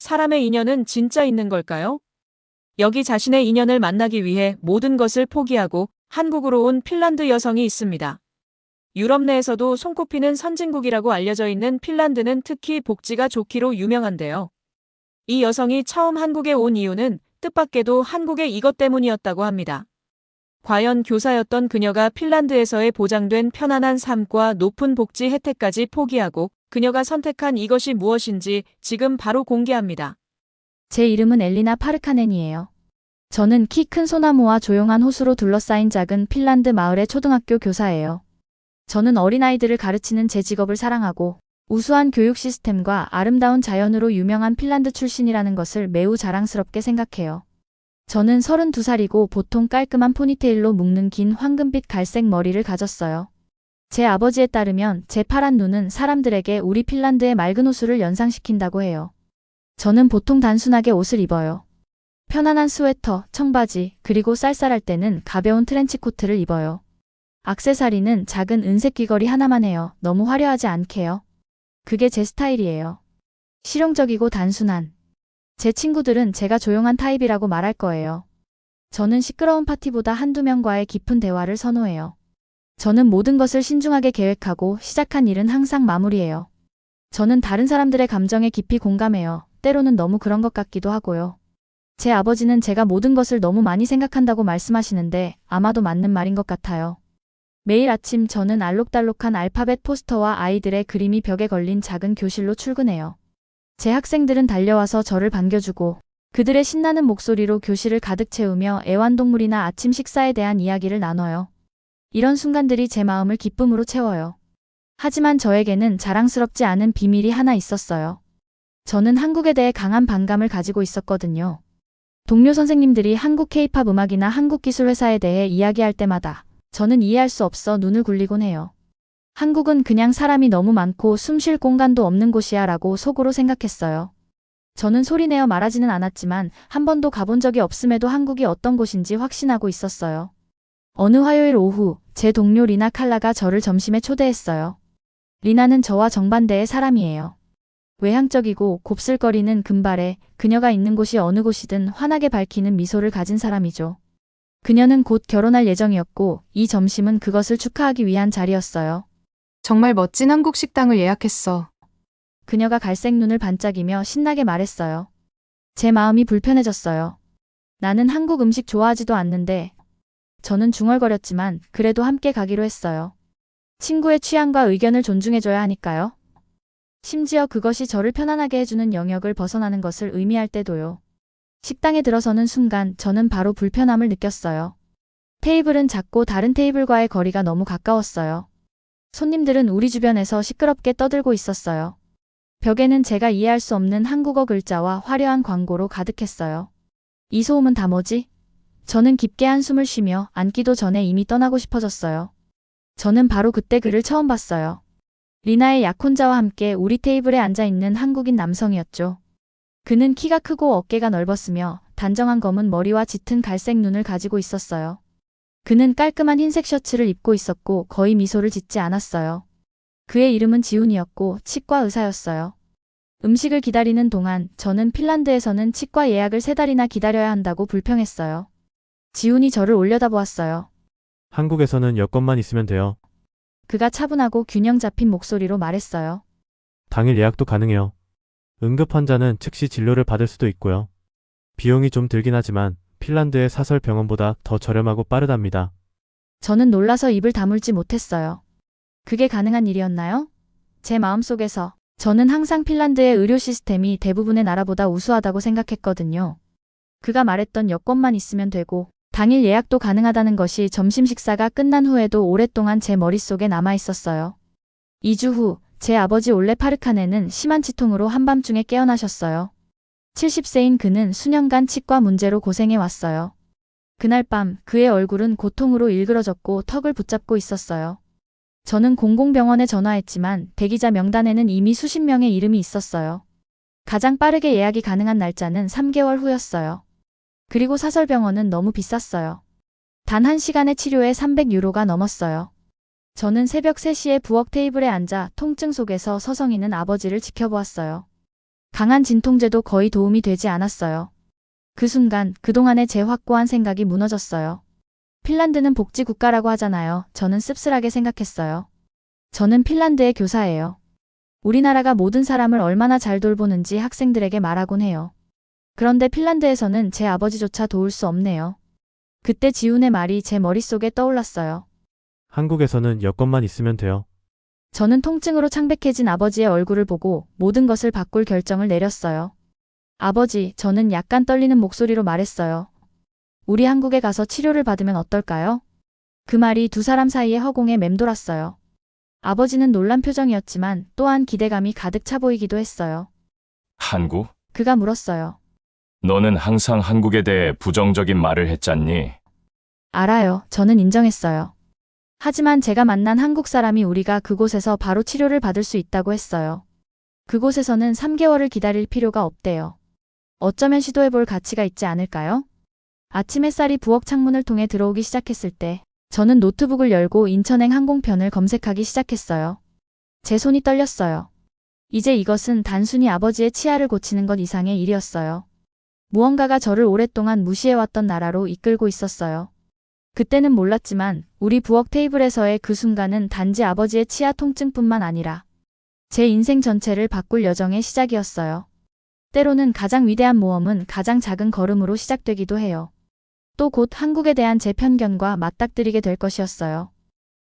사람의 인연은 진짜 있는 걸까요? 여기 자신의 인연을 만나기 위해 모든 것을 포기하고 한국으로 온 핀란드 여성이 있습니다. 유럽 내에서도 손꼽히는 선진국이라고 알려져 있는 핀란드는 특히 복지가 좋기로 유명한데요. 이 여성이 처음 한국에 온 이유는 뜻밖에도 한국의 이것 때문이었다고 합니다. 과연 교사였던 그녀가 핀란드에서의 보장된 편안한 삶과 높은 복지 혜택까지 포기하고 그녀가 선택한 이것이 무엇인지 지금 바로 공개합니다. 제 이름은 엘리나 파르카넨이에요. 저는 키 큰 소나무와 조용한 호수로 둘러싸인 작은 핀란드 마을의 초등학교 교사예요. 저는 어린아이들을 가르치는 제 직업을 사랑하고 우수한 교육 시스템과 아름다운 자연으로 유명한 핀란드 출신이라는 것을 매우 자랑스럽게 생각해요. 저는 32살이고 보통 깔끔한 포니테일로 묶는 긴 황금빛 갈색 머리를 가졌어요. 제 아버지에 따르면 제 파란 눈은 사람들에게 우리 핀란드의 맑은 호수를 연상시킨다고 해요. 저는 보통 단순하게 옷을 입어요. 편안한 스웨터, 청바지, 그리고 쌀쌀할 때는 가벼운 트렌치코트를 입어요. 액세서리는 작은 은색 귀걸이 하나만 해요. 너무 화려하지 않게요. 그게 제 스타일이에요. 실용적이고 단순한. 제 친구들은 제가 조용한 타입이라고 말할 거예요. 저는 시끄러운 파티보다 한두 명과의 깊은 대화를 선호해요. 저는 모든 것을 신중하게 계획하고 시작한 일은 항상 마무리해요. 저는 다른 사람들의 감정에 깊이 공감해요. 때로는 너무 그런 것 같기도 하고요. 제 아버지는 제가 모든 것을 너무 많이 생각한다고 말씀하시는데 아마도 맞는 말인 것 같아요. 매일 아침 저는 알록달록한 알파벳 포스터와 아이들의 그림이 벽에 걸린 작은 교실로 출근해요. 제 학생들은 달려와서 저를 반겨주고 그들의 신나는 목소리로 교실을 가득 채우며 애완동물이나 아침 식사에 대한 이야기를 나눠요. 이런 순간들이 제 마음을 기쁨으로 채워요. 하지만 저에게는 자랑스럽지 않은 비밀이 하나 있었어요. 저는 한국에 대해 강한 반감을 가지고 있었거든요. 동료 선생님들이 한국 케이팝 음악이나 한국 기술 회사에 대해 이야기할 때마다 저는 이해할 수 없어 눈을 굴리곤 해요. 한국은 그냥 사람이 너무 많고 숨 쉴 공간도 없는 곳이야 라고 속으로 생각했어요. 저는 소리내어 말하지는 않았지만 한 번도 가본 적이 없음에도 한국이 어떤 곳인지 확신하고 있었어요. 어느 화요일 오후 제 동료 리나 칼라가 저를 점심에 초대했어요. 리나는 저와 정반대의 사람이에요. 외향적이고 곱슬거리는 금발에 그녀가 있는 곳이 어느 곳이든 환하게 밝히는 미소를 가진 사람이죠. 그녀는 곧 결혼할 예정이었고 이 점심은 그것을 축하하기 위한 자리였어요. 정말 멋진 한국 식당을 예약했어. 그녀가 갈색 눈을 반짝이며 신나게 말했어요. 제 마음이 불편해졌어요. 나는 한국 음식 좋아하지도 않는데 저는 중얼거렸지만 그래도 함께 가기로 했어요. 친구의 취향과 의견을 존중해줘야 하니까요. 심지어 그것이 저를 편안하게 해주는 영역을 벗어나는 것을 의미할 때도요. 식당에 들어서는 순간 저는 바로 불편함을 느꼈어요. 테이블은 작고 다른 테이블과의 거리가 너무 가까웠어요. 손님들은 우리 주변에서 시끄럽게 떠들고 있었어요. 벽에는 제가 이해할 수 없는 한국어 글자와 화려한 광고로 가득했어요. 이 소음은 다 뭐지? 저는 깊게 한숨을 쉬며 앉기도 전에 이미 떠나고 싶어졌어요. 저는 바로 그때 그를 처음 봤어요. 리나의 약혼자와 함께 우리 테이블에 앉아있는 한국인 남성이었죠. 그는 키가 크고 어깨가 넓었으며 단정한 검은 머리와 짙은 갈색 눈을 가지고 있었어요. 그는 깔끔한 흰색 셔츠를 입고 있었고 거의 미소를 짓지 않았어요. 그의 이름은 지훈이었고 치과 의사였어요. 음식을 기다리는 동안 저는 핀란드에서는 치과 예약을 3달이나 기다려야 한다고 불평했어요. 지훈이 저를 올려다보았어요. 한국에서는 여권만 있으면 돼요. 그가 차분하고 균형 잡힌 목소리로 말했어요. 당일 예약도 가능해요. 응급 환자는 즉시 진료를 받을 수도 있고요. 비용이 좀 들긴 하지만 핀란드의 사설 병원보다 더 저렴하고 빠르답니다. 저는 놀라서 입을 다물지 못했어요. 그게 가능한 일이었나요? 제 마음속에서 저는 항상 핀란드의 의료 시스템이 대부분의 나라보다 우수하다고 생각했거든요. 그가 말했던 여권만 있으면 되고 당일 예약도 가능하다는 것이 점심 식사가 끝난 후에도 오랫동안 제 머릿속에 남아 있었어요. 2주 후 제 아버지 올레 파르카네는 심한 치통으로 한밤중에 깨어나셨어요. 70세인 그는 수년간 치과 문제로 고생해 왔어요. 그날 밤 그의 얼굴은 고통으로 일그러졌고 턱을 붙잡고 있었어요. 저는 공공병원에 전화했지만 대기자 명단에는 이미 수십 명의 이름이 있었어요. 가장 빠르게 예약이 가능한 날짜는 3개월 후였어요. 그리고 사설병원은 너무 비쌌어요. 단 1시간의 치료에 300유로가 넘었어요. 저는 새벽 3시에 부엌 테이블에 앉아 통증 속에서 서성이는 아버지를 지켜보았어요. 강한 진통제도 거의 도움이 되지 않았어요. 그 순간 그동안의 제 확고한 생각이 무너졌어요. 핀란드는 복지 국가라고 하잖아요. 저는 씁쓸하게 생각했어요. 저는 핀란드의 교사예요. 우리나라가 모든 사람을 얼마나 잘 돌보는지 학생들에게 말하곤 해요. 그런데 핀란드에서는 제 아버지조차 도울 수 없네요. 그때 지훈의 말이 제 머릿속에 떠올랐어요. 한국에서는 여권만 있으면 돼요. 저는 통증으로 창백해진 아버지의 얼굴을 보고 모든 것을 바꿀 결정을 내렸어요. 아버지, 저는 약간 떨리는 목소리로 말했어요. 우리 한국에 가서 치료를 받으면 어떨까요? 그 말이 두 사람 사이의 허공에 맴돌았어요. 아버지는 놀란 표정이었지만 또한 기대감이 가득 차 보이기도 했어요. 한국? 그가 물었어요. 너는 항상 한국에 대해 부정적인 말을 했잖니? 알아요. 저는 인정했어요. 하지만 제가 만난 한국 사람이 우리가 그곳에서 바로 치료를 받을 수 있다고 했어요. 그곳에서는 3개월을 기다릴 필요가 없대요. 어쩌면 시도해볼 가치가 있지 않을까요? 아침 햇살이 부엌 창문을 통해 들어오기 시작했을 때 저는 노트북을 열고 인천행 항공편을 검색하기 시작했어요. 제 손이 떨렸어요. 이제 이것은 단순히 아버지의 치아를 고치는 것 이상의 일이었어요. 무언가가 저를 오랫동안 무시해왔던 나라로 이끌고 있었어요. 그때는 몰랐지만 우리 부엌 테이블에서의 그 순간은 단지 아버지의 치아 통증뿐만 아니라 제 인생 전체를 바꿀 여정의 시작이었어요. 때로는 가장 위대한 모험은 가장 작은 걸음으로 시작되기도 해요. 또 곧 한국에 대한 제 편견과 맞닥뜨리게 될 것이었어요.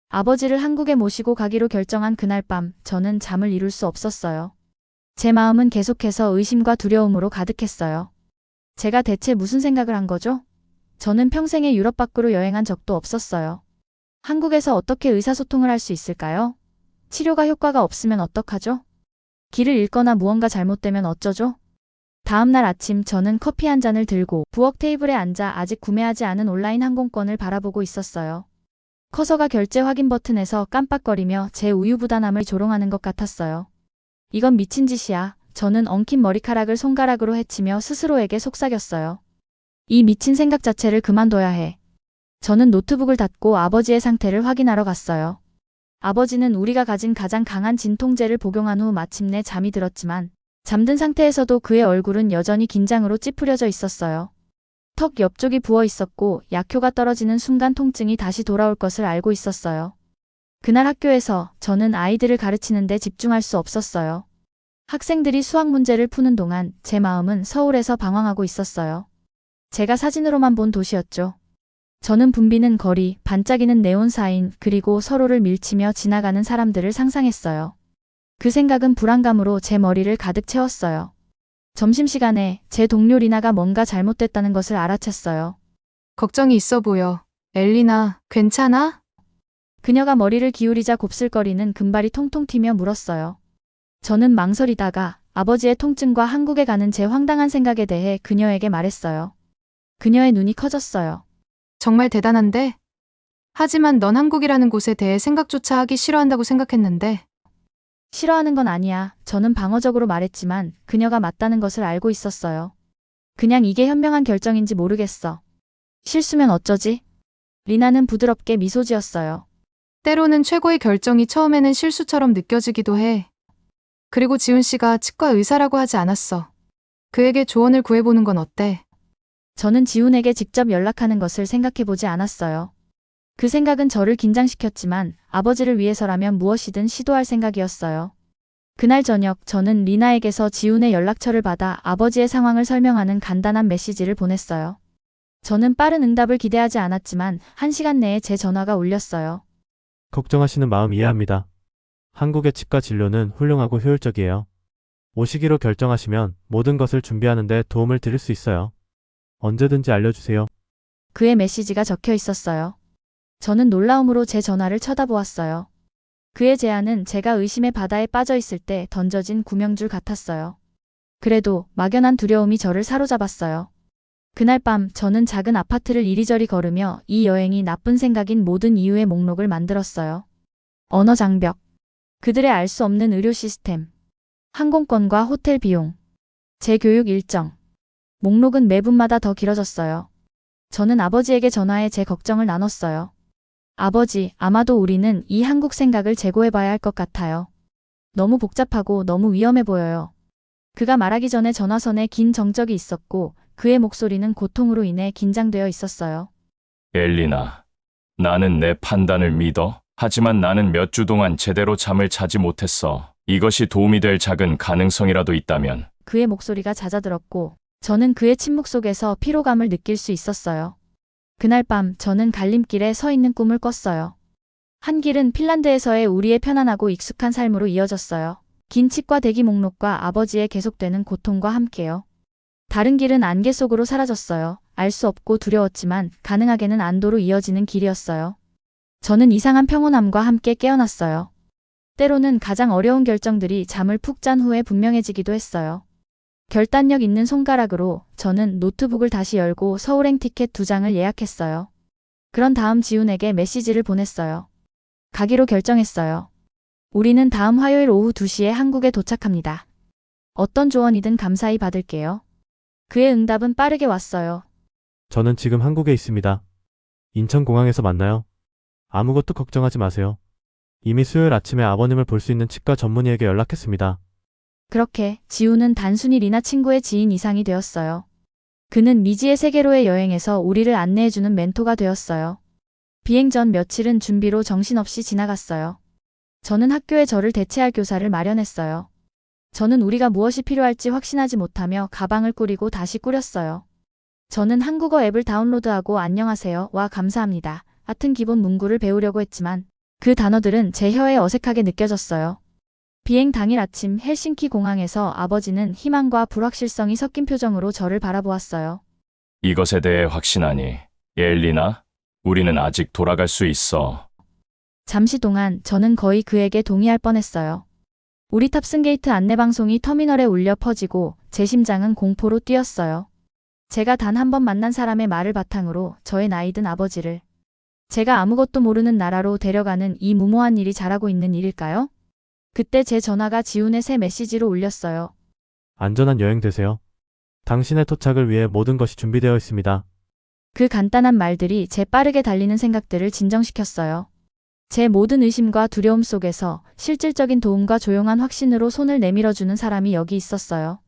아버지를 한국에 모시고 가기로 결정한 그날 밤, 저는 잠을 이룰 수 없었어요. 제 마음은 계속해서 의심과 두려움으로 가득했어요. 제가 대체 무슨 생각을 한 거죠? 저는 평생에 유럽 밖으로 여행한 적도 없었어요. 한국에서 어떻게 의사소통을 할 수 있을까요? 치료가 효과가 없으면 어떡하죠? 길을 잃거나 무언가 잘못되면 어쩌죠? 다음 날 아침 저는 커피 한 잔을 들고 부엌 테이블에 앉아 아직 구매하지 않은 온라인 항공권을 바라보고 있었어요. 커서가 결제 확인 버튼에서 깜빡거리며 제 우유부단함을 조롱하는 것 같았어요. 이건 미친 짓이야. 저는 엉킨 머리카락을 손가락으로 헤치며 스스로에게 속삭였어요. 이 미친 생각 자체를 그만둬야 해. 저는 노트북을 닫고 아버지의 상태를 확인하러 갔어요. 아버지는 우리가 가진 가장 강한 진통제를 복용한 후 마침내 잠이 들었지만 잠든 상태에서도 그의 얼굴은 여전히 긴장으로 찌푸려져 있었어요. 턱 옆쪽이 부어 있었고 약효가 떨어지는 순간 통증이 다시 돌아올 것을 알고 있었어요. 그날 학교에서 저는 아이들을 가르치는데 집중할 수 없었어요. 학생들이 수학 문제를 푸는 동안 제 마음은 서울에서 방황하고 있었어요. 제가 사진으로만 본 도시였죠. 저는 붐비는 거리, 반짝이는 네온 사인, 그리고 서로를 밀치며 지나가는 사람들을 상상했어요. 그 생각은 불안감으로 제 머리를 가득 채웠어요. 점심시간에 제 동료 리나가 뭔가 잘못됐다는 것을 알아챘어요. 걱정이 있어 보여. 엘리나, 괜찮아? 그녀가 머리를 기울이자 곱슬거리는 금발이 통통 튀며 물었어요. 저는 망설이다가 아버지의 통증과 한국에 가는 제 황당한 생각에 대해 그녀에게 말했어요. 그녀의 눈이 커졌어요. 정말 대단한데? 하지만 넌 한국이라는 곳에 대해 생각조차 하기 싫어한다고 생각했는데. 싫어하는 건 아니야. 저는 방어적으로 말했지만 그녀가 맞다는 것을 알고 있었어요. 그냥 이게 현명한 결정인지 모르겠어. 실수면 어쩌지? 리나는 부드럽게 미소 지었어요. 때로는 최고의 결정이 처음에는 실수처럼 느껴지기도 해. 그리고 지훈 씨가 치과 의사라고 하지 않았어. 그에게 조언을 구해보는 건 어때? 저는 지훈에게 직접 연락하는 것을 생각해보지 않았어요. 그 생각은 저를 긴장시켰지만 아버지를 위해서라면 무엇이든 시도할 생각이었어요. 그날 저녁 저는 리나에게서 지훈의 연락처를 받아 아버지의 상황을 설명하는 간단한 메시지를 보냈어요. 저는 빠른 응답을 기대하지 않았지만 1시간 내에 제 전화가 울렸어요. 걱정하시는 마음 이해합니다. 한국의 치과 진료는 훌륭하고 효율적이에요. 오시기로 결정하시면 모든 것을 준비하는데 도움을 드릴 수 있어요. 언제든지 알려주세요. 그의 메시지가 적혀 있었어요. 저는 놀라움으로 제 전화를 쳐다보았어요. 그의 제안은 제가 의심의 바다에 빠져 있을 때 던져진 구명줄 같았어요. 그래도 막연한 두려움이 저를 사로잡았어요. 그날 밤 저는 작은 아파트를 이리저리 걸으며 이 여행이 나쁜 생각인 모든 이유의 목록을 만들었어요. 언어 장벽, 그들의 알 수 없는 의료 시스템, 항공권과 호텔 비용, 제 교육 일정. 목록은 매분마다 더 길어졌어요. 저는 아버지에게 전화해 제 걱정을 나눴어요. 아버지, 아마도 우리는 이 한국 생각을 재고해봐야 할 것 같아요. 너무 복잡하고 너무 위험해 보여요. 그가 말하기 전에 전화선에 긴 정적이 있었고 그의 목소리는 고통으로 인해 긴장되어 있었어요. 엘리나, 나는 내 판단을 믿어. 하지만 나는 몇 주 동안 제대로 잠을 자지 못했어. 이것이 도움이 될 작은 가능성이라도 있다면. 그의 목소리가 잦아들었고 저는 그의 침묵 속에서 피로감을 느낄 수 있었어요. 그날 밤 저는 갈림길에 서 있는 꿈을 꿨어요. 한 길은 핀란드에서의 우리의 편안하고 익숙한 삶으로 이어졌어요. 긴 치과 대기 목록과 아버지의 계속되는 고통과 함께요. 다른 길은 안개 속으로 사라졌어요. 알 수 없고 두려웠지만 가능하게는 안도로 이어지는 길이었어요. 저는 이상한 평온함과 함께 깨어났어요. 때로는 가장 어려운 결정들이 잠을 푹 잔 후에 분명해지기도 했어요. 결단력 있는 손가락으로 저는 노트북을 다시 열고 서울행 티켓 2장을 예약했어요. 그런 다음 지훈에게 메시지를 보냈어요. 가기로 결정했어요. 우리는 다음 화요일 오후 2시에 한국에 도착합니다. 어떤 조언이든 감사히 받을게요. 그의 응답은 빠르게 왔어요. 저는 지금 한국에 있습니다. 인천공항에서 만나요. 아무것도 걱정하지 마세요. 이미 수요일 아침에 아버님을 볼 수 있는 치과 전문의에게 연락했습니다. 그렇게 지훈은 단순히 리나 친구의 지인 이상이 되었어요. 그는 미지의 세계로의 여행에서 우리를 안내해주는 멘토가 되었어요. 비행 전 며칠은 준비로 정신없이 지나갔어요. 저는 학교에 저를 대체할 교사를 마련했어요. 저는 우리가 무엇이 필요할지 확신하지 못하며 가방을 꾸리고 다시 꾸렸어요. 저는 한국어 앱을 다운로드하고 안녕하세요와 감사합니다 같은 기본 문구를 배우려고 했지만 그 단어들은 제 혀에 어색하게 느껴졌어요. 비행 당일 아침 헬싱키 공항에서 아버지는 희망과 불확실성이 섞인 표정으로 저를 바라보았어요. 이것에 대해 확신하니, 엘리나? 우리는 아직 돌아갈 수 있어. 잠시 동안 저는 거의 그에게 동의할 뻔했어요. 우리 탑승 게이트 안내방송이 터미널에 울려 퍼지고 제 심장은 공포로 뛰었어요. 제가 단 한 번 만난 사람의 말을 바탕으로 저의 나이든 아버지를 제가 아무것도 모르는 나라로 데려가는 이 무모한 일이 잘하고 있는 일일까요? 그때 제 전화가 지훈의 새 메시지로 울렸어요. 안전한 여행 되세요. 당신의 도착을 위해 모든 것이 준비되어 있습니다. 그 간단한 말들이 제 빠르게 달리는 생각들을 진정시켰어요. 제 모든 의심과 두려움 속에서 실질적인 도움과 조용한 확신으로 손을 내밀어주는 사람이 여기 있었어요.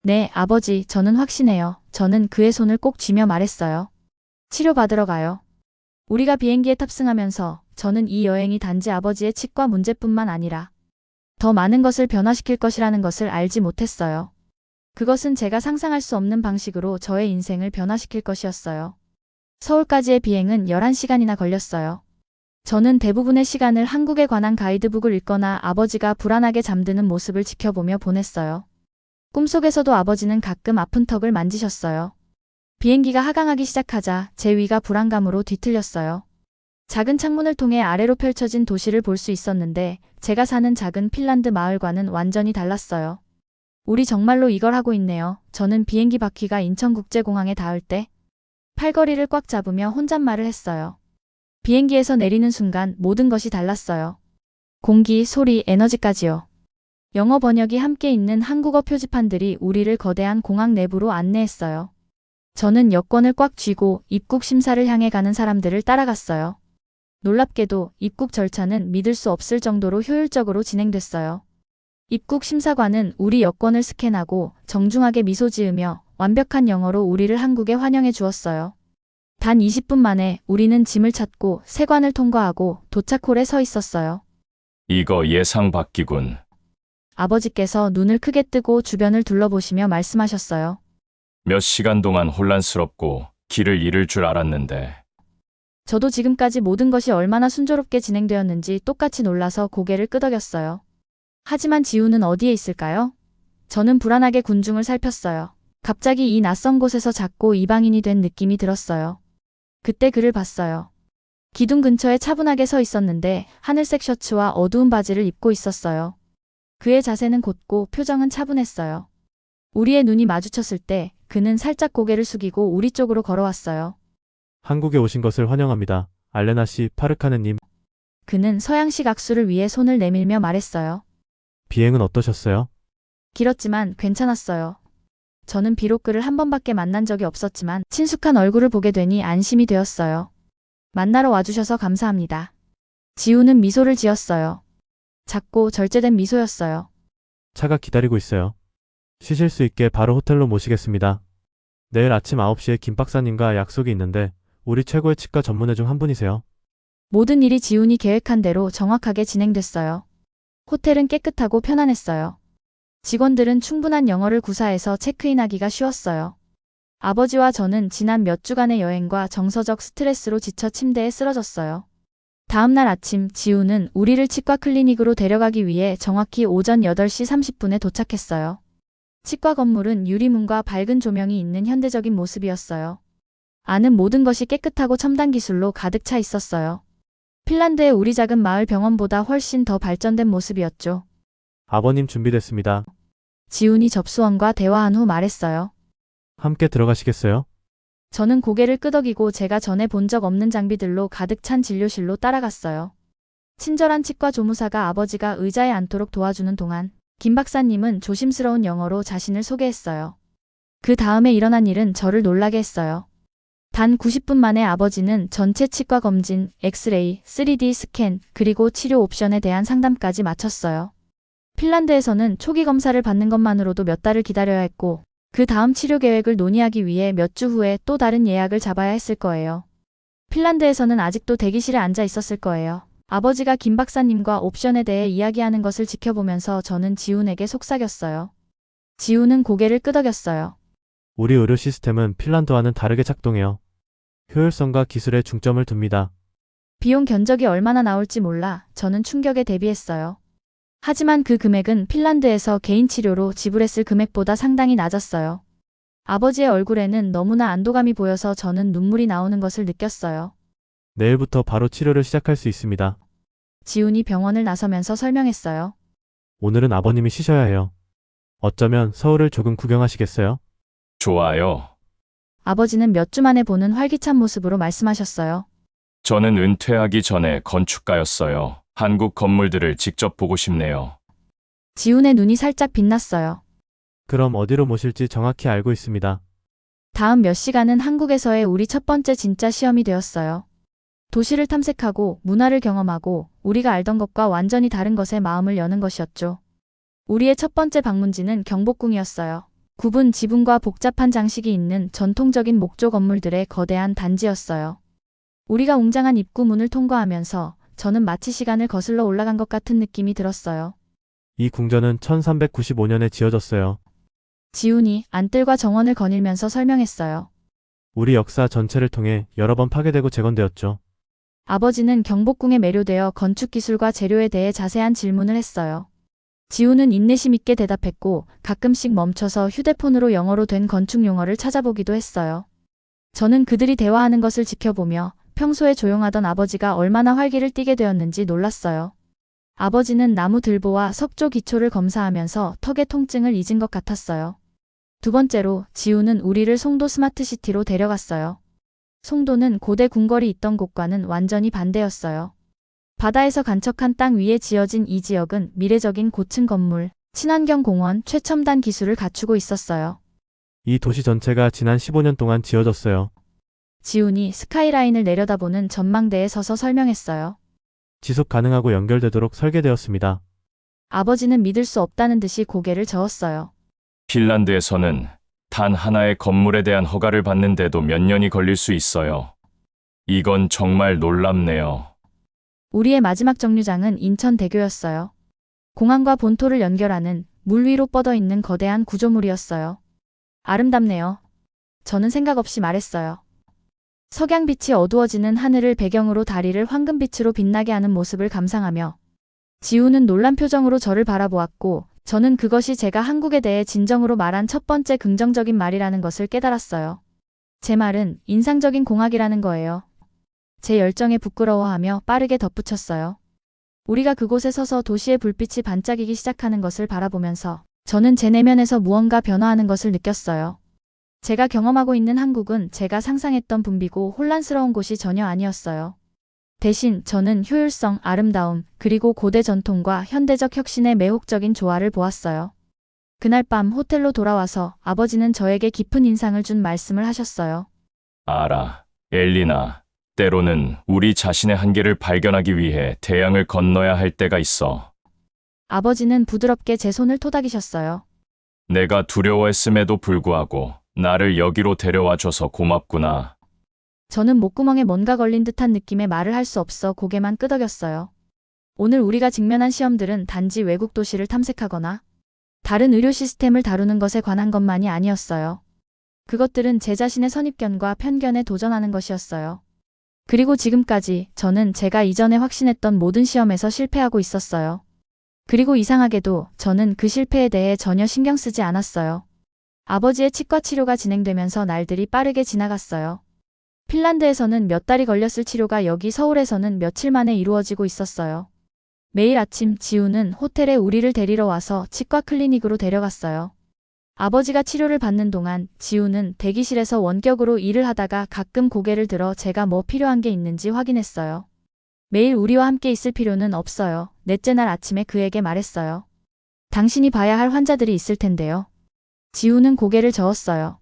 네, 아버지, 저는 확신해요. 저는 그의 손을 꼭 쥐며 말했어요. 치료받으러 가요. 우리가 비행기에 탑승하면서 저는 이 여행이 단지 아버지의 치과 문제뿐만 아니라 더 많은 것을 변화시킬 것이라는 것을 알지 못했어요. 그것은 제가 상상할 수 없는 방식으로 저의 인생을 변화시킬 것이었어요. 서울까지의 비행은 11시간이나 걸렸어요. 저는 대부분의 시간을 한국에 관한 가이드북을 읽거나 아버지가 불안하게 잠드는 모습을 지켜보며 보냈어요. 꿈속에서도 아버지는 가끔 아픈 턱을 만지셨어요. 비행기가 하강하기 시작하자 제 위가 불안감으로 뒤틀렸어요. 작은 창문을 통해 아래로 펼쳐진 도시를 볼 수 있었는데 제가 사는 작은 핀란드 마을과는 완전히 달랐어요. 우리 정말로 이걸 하고 있네요. 저는 비행기 바퀴가 인천국제공항에 닿을 때 팔걸이를 꽉 잡으며 혼잣말을 했어요. 비행기에서 내리는 순간 모든 것이 달랐어요. 공기, 소리, 에너지까지요. 영어 번역이 함께 있는 한국어 표지판들이 우리를 거대한 공항 내부로 안내했어요. 저는 여권을 꽉 쥐고 입국 심사를 향해 가는 사람들을 따라갔어요. 놀랍게도 입국 절차는 믿을 수 없을 정도로 효율적으로 진행됐어요. 입국 심사관은 우리 여권을 스캔하고 정중하게 미소 지으며 완벽한 영어로 우리를 한국에 환영해 주었어요. 단 20분 만에 우리는 짐을 찾고 세관을 통과하고 도착홀에 서 있었어요. 이거 예상 밖이군. 아버지께서 눈을 크게 뜨고 주변을 둘러보시며 말씀하셨어요. 몇 시간 동안 혼란스럽고 길을 잃을 줄 알았는데. 저도 지금까지 모든 것이 얼마나 순조롭게 진행되었는지 똑같이 놀라서 고개를 끄덕였어요. 하지만 지우는 어디에 있을까요? 저는 불안하게 군중을 살폈어요. 갑자기 이 낯선 곳에서 작고 이방인이 된 느낌이 들었어요. 그때 그를 봤어요. 기둥 근처에 차분하게 서 있었는데 하늘색 셔츠와 어두운 바지를 입고 있었어요. 그의 자세는 곧고 표정은 차분했어요. 우리의 눈이 마주쳤을 때 그는 살짝 고개를 숙이고 우리 쪽으로 걸어왔어요. 한국에 오신 것을 환영합니다. 알레나 씨, 파르카네님. 그는 서양식 악수를 위해 손을 내밀며 말했어요. 비행은 어떠셨어요? 길었지만 괜찮았어요. 저는 비록 그를 한 번밖에 만난 적이 없었지만 친숙한 얼굴을 보게 되니 안심이 되었어요. 만나러 와주셔서 감사합니다. 지우는 미소를 지었어요. 작고 절제된 미소였어요. 차가 기다리고 있어요. 쉬실 수 있게 바로 호텔로 모시겠습니다. 내일 아침 9시에 김 박사님과 약속이 있는데 우리 최고의 치과 전문의 중 한 분이세요. 모든 일이 지훈이 계획한 대로 정확하게 진행됐어요. 호텔은 깨끗하고 편안했어요. 직원들은 충분한 영어를 구사해서 체크인하기가 쉬웠어요. 아버지와 저는 지난 몇 주간의 여행과 정서적 스트레스로 지쳐 침대에 쓰러졌어요. 다음 날 아침 지훈은 우리를 치과 클리닉으로 데려가기 위해 정확히 오전 8시 30분에 도착했어요. 치과 건물은 유리문과 밝은 조명이 있는 현대적인 모습이었어요. 안은 모든 것이 깨끗하고 첨단 기술로 가득 차 있었어요. 핀란드의 우리 작은 마을 병원보다 훨씬 더 발전된 모습이었죠. 아버님 준비됐습니다. 지훈이 접수원과 대화한 후 말했어요. 함께 들어가시겠어요? 저는 고개를 끄덕이고 제가 전에 본 적 없는 장비들로 가득 찬 진료실로 따라갔어요. 친절한 치과 조무사가 아버지가 의자에 앉도록 도와주는 동안 김 박사님은 조심스러운 영어로 자신을 소개했어요. 그 다음에 일어난 일은 저를 놀라게 했어요. 단 90분 만에 아버지는 전체 치과 검진, 엑스레이, 3D 스캔, 그리고 치료 옵션에 대한 상담까지 마쳤어요. 핀란드에서는 초기 검사를 받는 것만으로도 몇 달을 기다려야 했고, 그 다음 치료 계획을 논의하기 위해 몇 주 후에 또 다른 예약을 잡아야 했을 거예요. 핀란드에서는 아직도 대기실에 앉아 있었을 거예요. 아버지가 김 박사님과 옵션에 대해 이야기하는 것을 지켜보면서 저는 지훈에게 속삭였어요. 지훈은 고개를 끄덕였어요. 우리 의료 시스템은 핀란드와는 다르게 작동해요. 효율성과 기술에 중점을 둡니다. 비용 견적이 얼마나 나올지 몰라 저는 충격에 대비했어요. 하지만 그 금액은 핀란드에서 개인 치료로 지불했을 금액보다 상당히 낮았어요. 아버지의 얼굴에는 너무나 안도감이 보여서 저는 눈물이 나오는 것을 느꼈어요. 내일부터 바로 치료를 시작할 수 있습니다. 지훈이 병원을 나서면서 설명했어요. 오늘은 아버님이 쉬셔야 해요. 어쩌면 서울을 조금 구경하시겠어요? 좋아요. 아버지는 몇 주 만에 보는 활기찬 모습으로 말씀하셨어요. 저는 은퇴하기 전에 건축가였어요. 한국 건물들을 직접 보고 싶네요. 지훈의 눈이 살짝 빛났어요. 그럼 어디로 모실지 정확히 알고 있습니다. 다음 몇 시간은 한국에서의 우리 첫 번째 진짜 시험이 되었어요. 도시를 탐색하고 문화를 경험하고 우리가 알던 것과 완전히 다른 것에 마음을 여는 것이었죠. 우리의 첫 번째 방문지는 경복궁이었어요. 굽은 지붕과 복잡한 장식이 있는 전통적인 목조 건물들의 거대한 단지였어요. 우리가 웅장한 입구 문을 통과하면서 저는 마치 시간을 거슬러 올라간 것 같은 느낌이 들었어요. 이 궁전은 1395년에 지어졌어요. 지훈이 안뜰과 정원을 거닐면서 설명했어요. 우리 역사 전체를 통해 여러 번 파괴되고 재건되었죠. 아버지는 경복궁에 매료되어 건축 기술과 재료에 대해 자세한 질문을 했어요. 지훈은 인내심 있게 대답했고 가끔씩 멈춰서 휴대폰으로 영어로 된 건축 용어를 찾아보기도 했어요. 저는 그들이 대화하는 것을 지켜보며 평소에 조용하던 아버지가 얼마나 활기를 띠게 되었는지 놀랐어요. 아버지는 나무 들보와 석조 기초를 검사하면서 턱의 통증을 잊은 것 같았어요. 두 번째로 지훈은 우리를 송도 스마트시티로 데려갔어요. 송도는 고대 궁궐이 있던 곳과는 완전히 반대였어요. 바다에서 간척한 땅 위에 지어진 이 지역은 미래적인 고층 건물, 친환경 공원, 최첨단 기술을 갖추고 있었어요. 이 도시 전체가 지난 15년 동안 지어졌어요. 지훈이 스카이라인을 내려다보는 전망대에 서서 설명했어요. 지속 가능하고 연결되도록 설계되었습니다. 아버지는 믿을 수 없다는 듯이 고개를 저었어요. 핀란드에서는 단 하나의 건물에 대한 허가를 받는데도 몇 년이 걸릴 수 있어요. 이건 정말 놀랍네요. 우리의 마지막 정류장은 인천대교였어요. 공항과 본토를 연결하는 물 위로 뻗어 있는 거대한 구조물이었어요. 아름답네요. 저는 생각 없이 말했어요. 석양빛이 어두워지는 하늘을 배경으로 다리를 황금빛으로 빛나게 하는 모습을 감상하며 지훈은 놀란 표정으로 저를 바라보았고 저는 그것이 제가 한국에 대해 진정으로 말한 첫 번째 긍정적인 말이라는 것을 깨달았어요. 제 말은 인상적인 공학이라는 거예요. 제 열정에 부끄러워하며 빠르게 덧붙였어요. 우리가 그곳에 서서 도시의 불빛이 반짝이기 시작하는 것을 바라보면서 저는 제 내면에서 무언가 변화하는 것을 느꼈어요. 제가 경험하고 있는 한국은 제가 상상했던 붐비고 혼란스러운 곳이 전혀 아니었어요. 대신 저는 효율성, 아름다움, 그리고 고대 전통과 현대적 혁신의 매혹적인 조화를 보았어요. 그날 밤 호텔로 돌아와서 아버지는 저에게 깊은 인상을 준 말씀을 하셨어요. 알아, 엘리나. 때로는 우리 자신의 한계를 발견하기 위해 태양을 건너야 할 때가 있어. 아버지는 부드럽게 제 손을 토닥이셨어요. 내가 두려워했음에도 불구하고 나를 여기로 데려와줘서 고맙구나. 저는 목구멍에 뭔가 걸린 듯한 느낌에 말을 할 수 없어 고개만 끄덕였어요. 오늘 우리가 직면한 시험들은 단지 외국 도시를 탐색하거나 다른 의료 시스템을 다루는 것에 관한 것만이 아니었어요. 그것들은 제 자신의 선입견과 편견에 도전하는 것이었어요. 그리고 지금까지 저는 제가 이전에 확신했던 모든 시험에서 실패하고 있었어요. 그리고 이상하게도 저는 그 실패에 대해 전혀 신경 쓰지 않았어요. 아버지의 치과 치료가 진행되면서 날들이 빠르게 지나갔어요. 핀란드에서는 몇 달이 걸렸을 치료가 여기 서울에서는 며칠 만에 이루어지고 있었어요. 매일 아침 지우는 호텔에 우리를 데리러 와서 치과 클리닉으로 데려갔어요. 아버지가 치료를 받는 동안 지우는 대기실에서 원격으로 일을 하다가 가끔 고개를 들어 제가 뭐 필요한 게 있는지 확인했어요. 매일 우리와 함께 있을 필요는 없어요. 넷째 날 아침에 그에게 말했어요. 당신이 봐야 할 환자들이 있을 텐데요. 지우는 고개를 저었어요.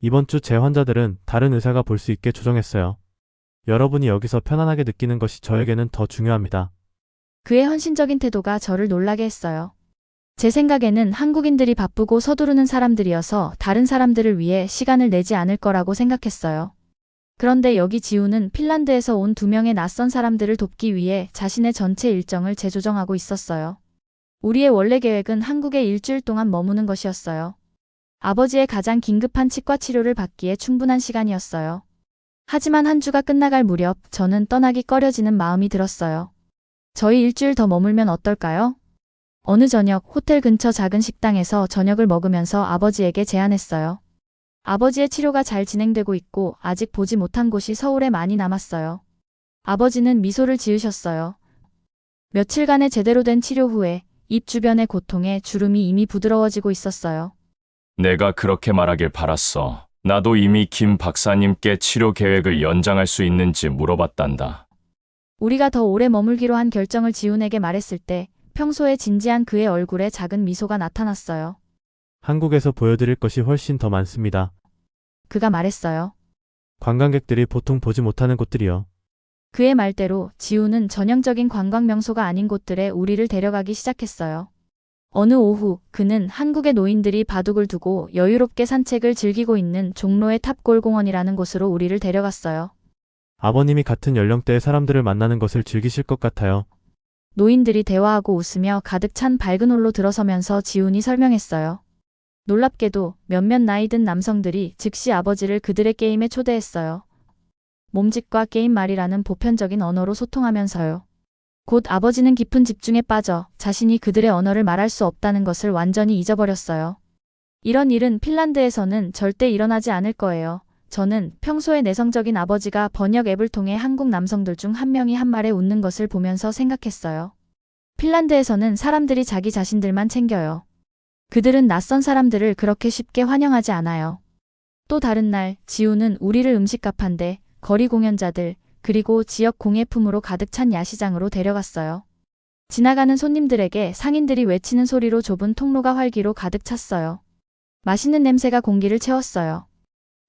이번 주 제 환자들은 다른 의사가 볼 수 있게 조정했어요. 여러분이 여기서 편안하게 느끼는 것이 저에게는 더 중요합니다. 그의 헌신적인 태도가 저를 놀라게 했어요. 제 생각에는 한국인들이 바쁘고 서두르는 사람들이어서 다른 사람들을 위해 시간을 내지 않을 거라고 생각했어요. 그런데 여기 지우는 핀란드에서 온 2명의 낯선 사람들을 돕기 위해 자신의 전체 일정을 재조정하고 있었어요. 우리의 원래 계획은 한국에 일주일 동안 머무는 것이었어요. 아버지의 가장 긴급한 치과 치료를 받기에 충분한 시간이었어요. 하지만 한 주가 끝나갈 무렵 저는 떠나기 꺼려지는 마음이 들었어요. 저희 일주일 더 머물면 어떨까요? 어느 저녁 호텔 근처 작은 식당에서 저녁을 먹으면서 아버지에게 제안했어요. 아버지의 치료가 잘 진행되고 있고 아직 보지 못한 곳이 서울에 많이 남았어요. 아버지는 미소를 지으셨어요. 며칠간의 제대로 된 치료 후에 입 주변의 고통에 주름이 이미 부드러워지고 있었어요. 내가 그렇게 말하길 바랐어. 나도 이미 김 박사님께 치료 계획을 연장할 수 있는지 물어봤단다. 우리가 더 오래 머물기로 한 결정을 지훈에게 말했을 때 평소에 진지한 그의 얼굴에 작은 미소가 나타났어요. 한국에서 보여드릴 것이 훨씬 더 많습니다. 그가 말했어요. 관광객들이 보통 보지 못하는 곳들이요. 그의 말대로 지훈은 전형적인 관광 명소가 아닌 곳들에 우리를 데려가기 시작했어요. 어느 오후 그는 한국의 노인들이 바둑을 두고 여유롭게 산책을 즐기고 있는 종로의 탑골공원이라는 곳으로 우리를 데려갔어요. 아버님이 같은 연령대의 사람들을 만나는 것을 즐기실 것 같아요. 노인들이 대화하고 웃으며 가득 찬 밝은 홀로 들어서면서 지훈이 설명했어요. 놀랍게도 몇몇 나이 든 남성들이 즉시 아버지를 그들의 게임에 초대했어요. 몸짓과 게임말이라는 보편적인 언어로 소통하면서요. 곧 아버지는 깊은 집중에 빠져 자신이 그들의 언어를 말할 수 없다는 것을 완전히 잊어버렸어요. 이런 일은 핀란드에서는 절대 일어나지 않을 거예요. 저는 평소에 내성적인 아버지가 번역 앱을 통해 한국 남성들 중 한 명이 한 말에 웃는 것을 보면서 생각했어요. 핀란드에서는 사람들이 자기 자신들만 챙겨요. 그들은 낯선 사람들을 그렇게 쉽게 환영하지 않아요. 또 다른 날 지우는 우리를 음식 가판대, 거리 공연자들, 그리고 지역 공예품으로 가득 찬 야시장으로 데려갔어요. 지나가는 손님들에게 상인들이 외치는 소리로 좁은 통로가 활기로 가득 찼어요. 맛있는 냄새가 공기를 채웠어요.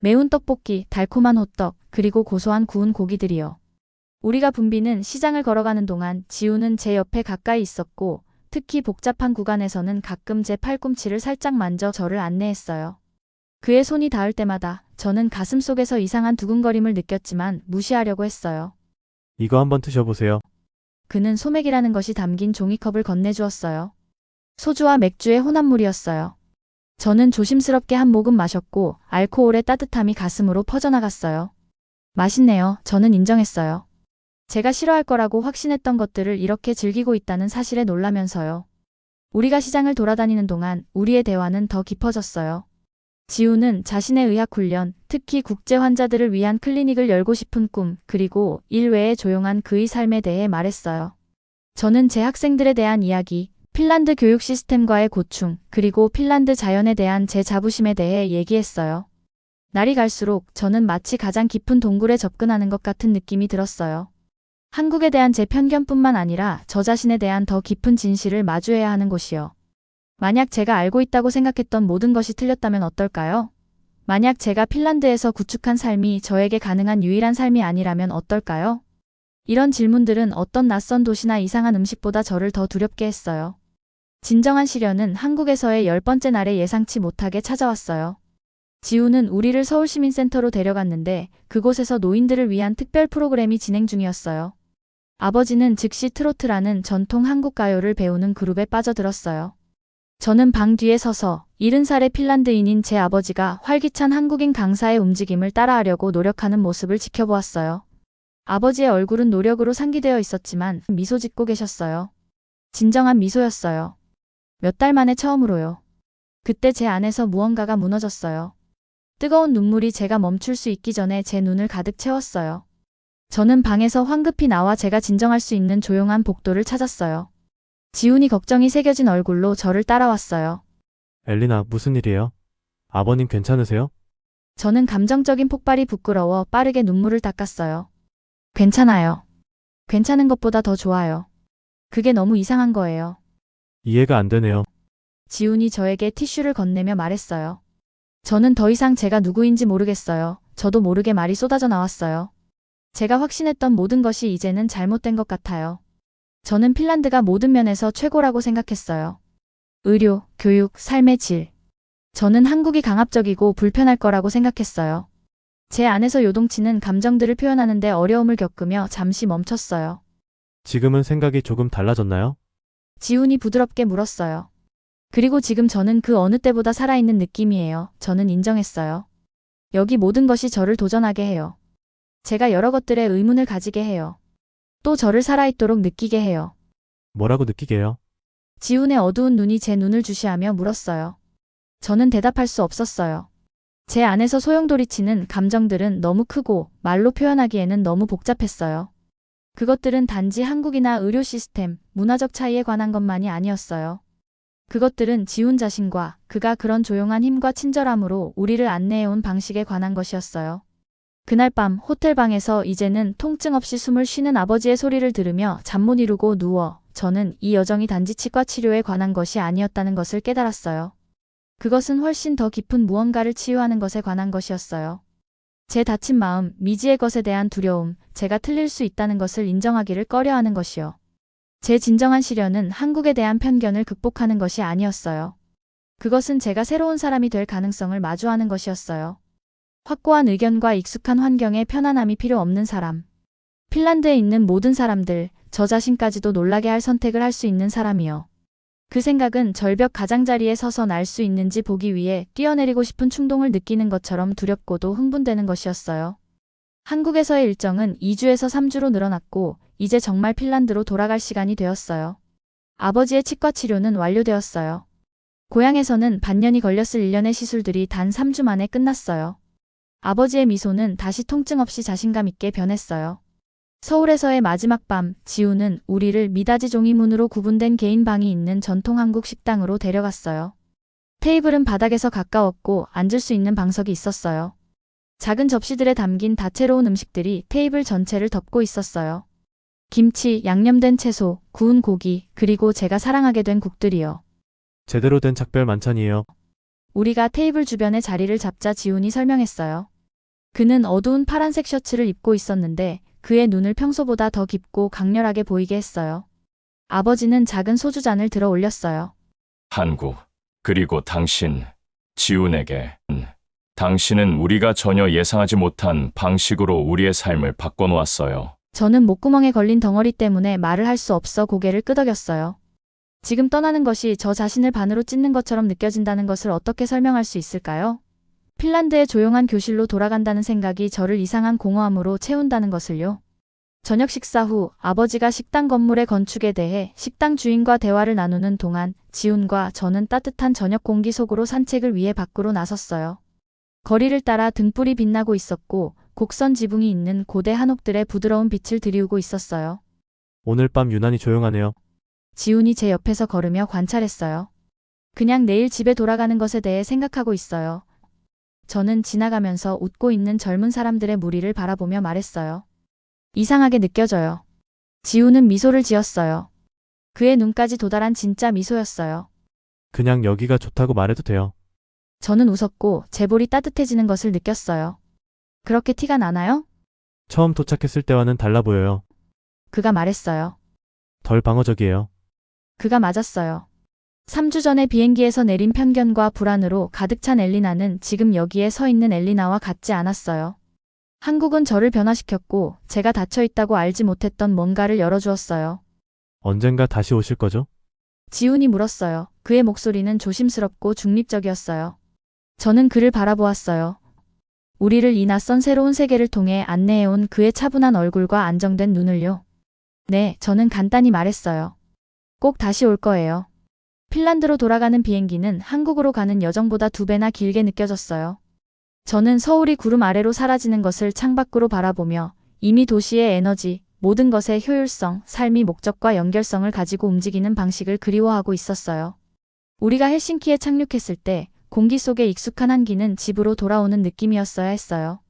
매운 떡볶이, 달콤한 호떡, 그리고 고소한 구운 고기들이요. 우리가 붐비는 시장을 걸어가는 동안 지우는 제 옆에 가까이 있었고 특히 복잡한 구간에서는 가끔 제 팔꿈치를 살짝 만져 저를 안내했어요. 그의 손이 닿을 때마다 저는 가슴속에서 이상한 두근거림을 느꼈지만 무시하려고 했어요. 이거 한번 드셔보세요. 그는 소맥이라는 것이 담긴 종이컵을 건네주었어요. 소주와 맥주의 혼합물이었어요. 저는 조심스럽게 한 모금 마셨고 알코올의 따뜻함이 가슴으로 퍼져나갔어요. 맛있네요. 저는 인정했어요. 제가 싫어할 거라고 확신했던 것들을 이렇게 즐기고 있다는 사실에 놀라면서요. 우리가 시장을 돌아다니는 동안 우리의 대화는 더 깊어졌어요. 지우는 자신의 의학 훈련, 특히 국제 환자들을 위한 클리닉을 열고 싶은 꿈, 그리고 일 외의 조용한 그의 삶에 대해 말했어요. 저는 제 학생들에 대한 이야기, 핀란드 교육 시스템과의 고충, 그리고 핀란드 자연에 대한 제 자부심에 대해 얘기했어요. 날이 갈수록 저는 마치 가장 깊은 동굴에 접근하는 것 같은 느낌이 들었어요. 한국에 대한 제 편견뿐만 아니라 저 자신에 대한 더 깊은 진실을 마주해야 하는 곳이요. 만약 제가 알고 있다고 생각했던 모든 것이 틀렸다면 어떨까요? 만약 제가 핀란드에서 구축한 삶이 저에게 가능한 유일한 삶이 아니라면 어떨까요? 이런 질문들은 어떤 낯선 도시나 이상한 음식보다 저를 더 두렵게 했어요. 진정한 시련은 한국에서의 10번째 날에 예상치 못하게 찾아왔어요. 지우는 우리를 서울시민센터로 데려갔는데 그곳에서 노인들을 위한 특별 프로그램이 진행 중이었어요. 아버지는 즉시 트로트라는 전통 한국 가요를 배우는 그룹에 빠져들었어요. 저는 방 뒤에 서서 70살의 핀란드인인 제 아버지가 활기찬 한국인 강사의 움직임을 따라하려고 노력하는 모습을 지켜보았어요. 아버지의 얼굴은 노력으로 상기되어 있었지만 미소 짓고 계셨어요. 진정한 미소였어요. 몇 달 만에 처음으로요. 그때 제 안에서 무언가가 무너졌어요. 뜨거운 눈물이 제가 멈출 수 있기 전에 제 눈을 가득 채웠어요. 저는 방에서 황급히 나와 제가 진정할 수 있는 조용한 복도를 찾았어요. 지훈이 걱정이 새겨진 얼굴로 저를 따라왔어요. 엘리나, 무슨 일이에요? 아버님 괜찮으세요? 저는 감정적인 폭발이 부끄러워 빠르게 눈물을 닦았어요. 괜찮아요. 괜찮은 것보다 더 좋아요. 그게 너무 이상한 거예요. 이해가 안 되네요. 지훈이 저에게 티슈를 건네며 말했어요. 저는 더 이상 제가 누구인지 모르겠어요. 저도 모르게 말이 쏟아져 나왔어요. 제가 확신했던 모든 것이 이제는 잘못된 것 같아요. 저는 핀란드가 모든 면에서 최고라고 생각했어요. 의료, 교육, 삶의 질. 저는 한국이 강압적이고 불편할 거라고 생각했어요. 제 안에서 요동치는 감정들을 표현하는데 어려움을 겪으며 잠시 멈췄어요. 지금은 생각이 조금 달라졌나요? 지훈이 부드럽게 물었어요. 그리고 지금 저는 그 어느 때보다 살아있는 느낌이에요. 저는 인정했어요. 여기 모든 것이 저를 도전하게 해요. 제가 여러 것들에 의문을 가지게 해요. 또 저를 살아있도록 느끼게 해요. 뭐라고 느끼게 해요? 지훈의 어두운 눈이 제 눈을 주시하며 물었어요. 저는 대답할 수 없었어요. 제 안에서 소용돌이치는 감정들은 너무 크고 말로 표현하기에는 너무 복잡했어요. 그것들은 단지 한국이나 의료 시스템, 문화적 차이에 관한 것만이 아니었어요. 그것들은 지훈 자신과 그가 그런 조용한 힘과 친절함으로 우리를 안내해온 방식에 관한 것이었어요. 그날 밤 호텔방에서 이제는 통증 없이 숨을 쉬는 아버지의 소리를 들으며 잠 못 이루고 누워 저는 이 여정이 단지 치과 치료에 관한 것이 아니었다는 것을 깨달았어요. 그것은 훨씬 더 깊은 무언가를 치유하는 것에 관한 것이었어요. 제 다친 마음, 미지의 것에 대한 두려움, 제가 틀릴 수 있다는 것을 인정하기를 꺼려하는 것이요. 제 진정한 시련은 한국에 대한 편견을 극복하는 것이 아니었어요. 그것은 제가 새로운 사람이 될 가능성을 마주하는 것이었어요. 확고한 의견과 익숙한 환경에 편안함이 필요 없는 사람. 핀란드에 있는 모든 사람들, 저 자신까지도 놀라게 할 선택을 할 수 있는 사람이요. 그 생각은 절벽 가장자리에 서서 날 수 있는지 보기 위해 뛰어내리고 싶은 충동을 느끼는 것처럼 두렵고도 흥분되는 것이었어요. 한국에서의 일정은 2주에서 3주로 늘어났고 이제 정말 핀란드로 돌아갈 시간이 되었어요. 아버지의 치과 치료는 완료되었어요. 고향에서는 반년이 걸렸을 일련의 시술들이 단 3주 만에 끝났어요. 아버지의 미소는 다시 통증 없이 자신감 있게 변했어요. 서울에서의 마지막 밤, 지우는 우리를 미닫이 종이문으로 구분된 개인 방이 있는 전통 한국 식당으로 데려갔어요. 테이블은 바닥에서 가까웠고 앉을 수 있는 방석이 있었어요. 작은 접시들에 담긴 다채로운 음식들이 테이블 전체를 덮고 있었어요. 김치, 양념된 채소, 구운 고기, 그리고 제가 사랑하게 된 국들이요. 제대로 된 작별 만찬이에요. 우리가 테이블 주변에 자리를 잡자 지훈이 설명했어요. 그는 어두운 파란색 셔츠를 입고 있었는데 그의 눈을 평소보다 더 깊고 강렬하게 보이게 했어요. 아버지는 작은 소주잔을 들어 올렸어요. 한국, 그리고 당신, 지훈에게. 당신은 우리가 전혀 예상하지 못한 방식으로 우리의 삶을 바꿔놓았어요. 저는 목구멍에 걸린 덩어리 때문에 말을 할 수 없어 고개를 끄덕였어요. 지금 떠나는 것이 저 자신을 반으로 찢는 것처럼 느껴진다는 것을 어떻게 설명할 수 있을까요? 핀란드의 조용한 교실로 돌아간다는 생각이 저를 이상한 공허함으로 채운다는 것을요. 저녁 식사 후 아버지가 식당 건물의 건축에 대해 식당 주인과 대화를 나누는 동안 지훈과 저는 따뜻한 저녁 공기 속으로 산책을 위해 밖으로 나섰어요. 거리를 따라 등불이 빛나고 있었고 곡선 지붕이 있는 고대 한옥들의 부드러운 빛을 들이우고 있었어요. 오늘 밤 유난히 조용하네요. 지훈이 제 옆에서 걸으며 관찰했어요. 그냥 내일 집에 돌아가는 것에 대해 생각하고 있어요. 저는 지나가면서 웃고 있는 젊은 사람들의 무리를 바라보며 말했어요. 이상하게 느껴져요. 지훈은 미소를 지었어요. 그의 눈까지 도달한 진짜 미소였어요. 그냥 여기가 좋다고 말해도 돼요. 저는 웃었고 제 볼이 따뜻해지는 것을 느꼈어요. 그렇게 티가 나나요? 처음 도착했을 때와는 달라 보여요. 그가 말했어요. 덜 방어적이에요. 그가 맞았어요. 3주 전에 비행기에서 내린 편견과 불안으로 가득 찬 엘리나는 지금 여기에 서 있는 엘리나와 같지 않았어요. 한국은 저를 변화시켰고 제가 닫혀 있다고 알지 못했던 뭔가를 열어주었어요. 언젠가 다시 오실 거죠? 지훈이 물었어요. 그의 목소리는 조심스럽고 중립적이었어요. 저는 그를 바라보았어요. 우리를 이 낯선 새로운 세계를 통해 안내해온 그의 차분한 얼굴과 안정된 눈을요. 네, 저는 간단히 말했어요. 꼭 다시 올 거예요. 핀란드로 돌아가는 비행기는 한국으로 가는 여정보다 2배나 길게 느껴졌어요. 저는 서울이 구름 아래로 사라지는 것을 창밖으로 바라보며 이미 도시의 에너지, 모든 것의 효율성, 삶이 목적과 연결성을 가지고 움직이는 방식을 그리워하고 있었어요. 우리가 헬싱키에 착륙했을 때 공기 속에 익숙한 한기는 집으로 돌아오는 느낌이었어야 했어요.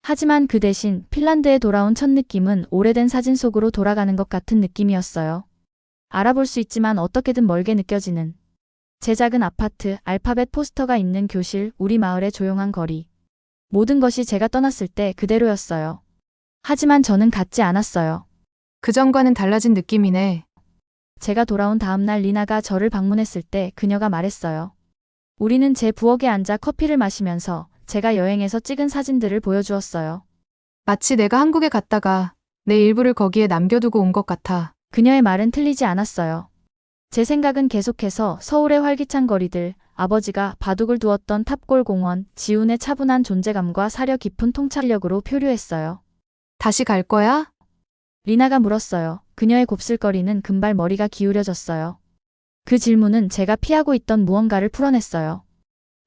하지만 그 대신 핀란드에 돌아온 첫 느낌은 오래된 사진 속으로 돌아가는 것 같은 느낌이었어요. 알아볼 수 있지만 어떻게든 멀게 느껴지는 제 작은 아파트, 알파벳 포스터가 있는 교실, 우리 마을의 조용한 거리. 모든 것이 제가 떠났을 때 그대로였어요. 하지만 저는 갖지 않았어요. 그전과는 달라진 느낌이네. 제가 돌아온 다음 날 리나가 저를 방문했을 때 그녀가 말했어요. 우리는 제 부엌에 앉아 커피를 마시면서 제가 여행에서 찍은 사진들을 보여주었어요. 마치 내가 한국에 갔다가 내 일부를 거기에 남겨두고 온 것 같아. 그녀의 말은 틀리지 않았어요. 제 생각은 계속해서 서울의 활기찬 거리들, 아버지가 바둑을 두었던 탑골 공원, 지훈의 차분한 존재감과 사려 깊은 통찰력으로 표류했어요. 다시 갈 거야? 리나가 물었어요. 그녀의 곱슬거리는 금발 머리가 기울여졌어요. 그 질문은 제가 피하고 있던 무언가를 풀어냈어요.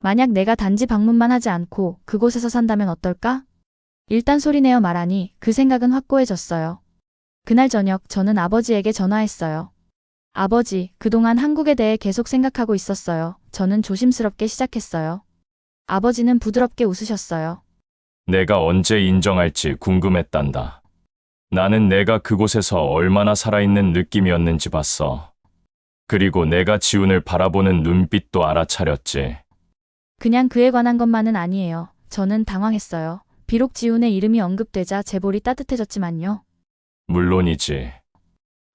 만약 내가 단지 방문만 하지 않고 그곳에서 산다면 어떨까? 일단 소리내어 말하니 그 생각은 확고해졌어요. 그날 저녁 저는 아버지에게 전화했어요. 아버지, 그동안 한국에 대해 계속 생각하고 있었어요. 저는 조심스럽게 시작했어요. 아버지는 부드럽게 웃으셨어요. 내가 언제 인정할지 궁금했단다. 나는 내가 그곳에서 얼마나 살아있는 느낌이었는지 봤어. 그리고 내가 지훈을 바라보는 눈빛도 알아차렸지. 그냥 그에 관한 것만은 아니에요. 저는 당황했어요. 비록 지훈의 이름이 언급되자 제 볼이 따뜻해졌지만요. 물론이지.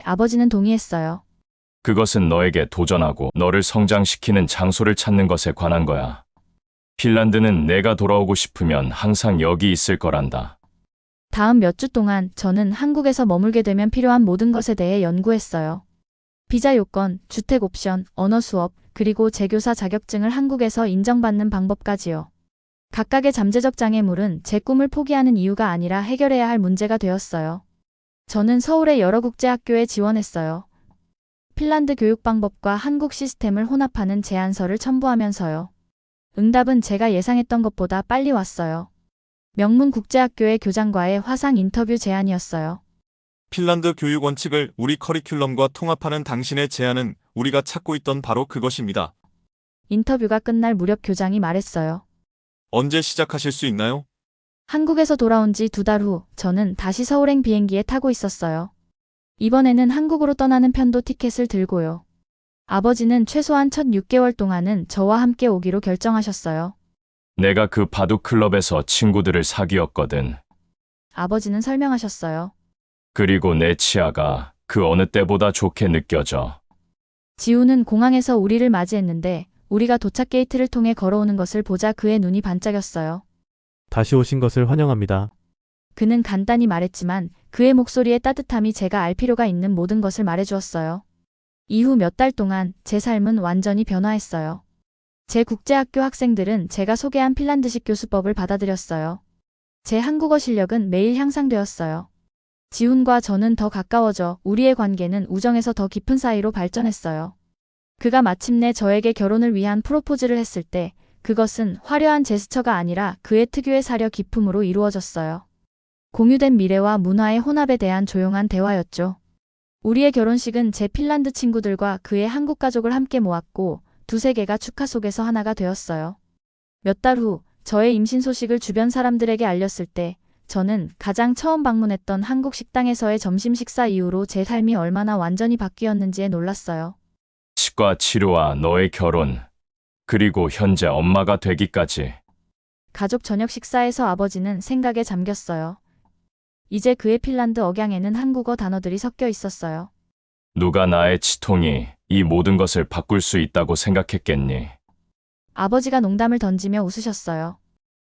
아버지는 동의했어요. 그것은 너에게 도전하고 너를 성장시키는 장소를 찾는 것에 관한 거야. 핀란드는 내가 돌아오고 싶으면 항상 여기 있을 거란다. 다음 몇 주 동안 저는 한국에서 머물게 되면 필요한 모든 것에 대해 연구했어요. 비자 요건, 주택 옵션, 언어 수업, 그리고 재교사 자격증을 한국에서 인정받는 방법까지요. 각각의 잠재적 장애물은 제 꿈을 포기하는 이유가 아니라 해결해야 할 문제가 되었어요. 저는 서울의 여러 국제학교에 지원했어요. 핀란드 교육 방법과 한국 시스템을 혼합하는 제안서를 첨부하면서요. 응답은 제가 예상했던 것보다 빨리 왔어요. 명문 국제학교의 교장과의 화상 인터뷰 제안이었어요. 핀란드 교육 원칙을 우리 커리큘럼과 통합하는 당신의 제안은 우리가 찾고 있던 바로 그것입니다. 인터뷰가 끝날 무렵 교장이 말했어요. 언제 시작하실 수 있나요? 한국에서 돌아온 지 2달 후 저는 다시 서울행 비행기에 타고 있었어요. 이번에는 한국으로 떠나는 편도 티켓을 들고요. 아버지는 최소한 첫 6개월 동안은 저와 함께 오기로 결정하셨어요. 내가 그 바둑 클럽에서 친구들을 사귀었거든. 아버지는 설명하셨어요. 그리고 내 치아가 그 어느 때보다 좋게 느껴져. 지우는 공항에서 우리를 맞이했는데 우리가 도착 게이트를 통해 걸어오는 것을 보자 그의 눈이 반짝였어요. 다시 오신 것을 환영합니다. 그는 간단히 말했지만 그의 목소리의 따뜻함이 제가 알 필요가 있는 모든 것을 말해주었어요. 이후 몇 달 동안 제 삶은 완전히 변화했어요. 제 국제학교 학생들은 제가 소개한 핀란드식 교수법을 받아들였어요. 제 한국어 실력은 매일 향상되었어요. 지훈과 저는 더 가까워져 우리의 관계는 우정에서 더 깊은 사이로 발전했어요. 그가 마침내 저에게 결혼을 위한 프로포즈를 했을 때 그것은 화려한 제스처가 아니라 그의 특유의 사려 깊음으로 이루어졌어요. 공유된 미래와 문화의 혼합에 대한 조용한 대화였죠. 우리의 결혼식은 제 핀란드 친구들과 그의 한국 가족을 함께 모았고 두 세계가 축하 속에서 하나가 되었어요. 몇 달 후 저의 임신 소식을 주변 사람들에게 알렸을 때 저는 가장 처음 방문했던 한국 식당에서의 점심 식사 이후로 제 삶이 얼마나 완전히 바뀌었는지에 놀랐어요. 치과 치료와 너의 결혼, 그리고 현재 엄마가 되기까지. 가족 저녁 식사에서 아버지는 생각에 잠겼어요. 이제 그의 핀란드 억양에는 한국어 단어들이 섞여 있었어요. 누가 나의 치통이 이 모든 것을 바꿀 수 있다고 생각했겠니? 아버지가 농담을 던지며 웃으셨어요.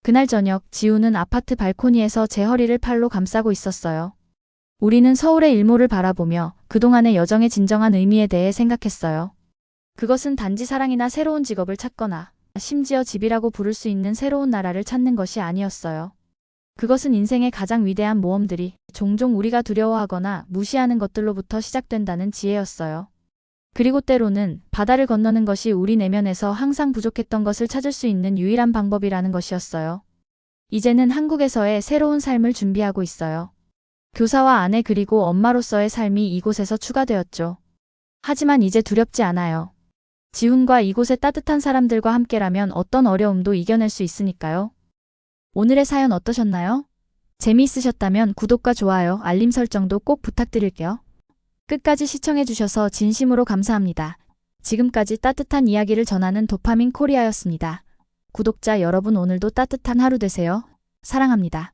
그날 저녁 지우는 아파트 발코니에서 제 허리를 팔로 감싸고 있었어요. 우리는 서울의 일몰을 바라보며 그동안의 여정의 진정한 의미에 대해 생각했어요. 그것은 단지 사랑이나 새로운 직업을 찾거나 심지어 집이라고 부를 수 있는 새로운 나라를 찾는 것이 아니었어요. 그것은 인생의 가장 위대한 모험들이 종종 우리가 두려워하거나 무시하는 것들로부터 시작된다는 지혜였어요. 그리고 때로는 바다를 건너는 것이 우리 내면에서 항상 부족했던 것을 찾을 수 있는 유일한 방법이라는 것이었어요. 이제는 한국에서의 새로운 삶을 준비하고 있어요. 교사와 아내 그리고 엄마로서의 삶이 이곳에서 추가되었죠. 하지만 이제 두렵지 않아요. 지훈과 이곳의 따뜻한 사람들과 함께라면 어떤 어려움도 이겨낼 수 있으니까요. 오늘의 사연 어떠셨나요? 재미있으셨다면 구독과 좋아요, 알림 설정도 꼭 부탁드릴게요. 끝까지 시청해주셔서 진심으로 감사합니다. 지금까지 따뜻한 이야기를 전하는 도파민 코리아였습니다. 구독자 여러분 오늘도 따뜻한 하루 되세요. 사랑합니다.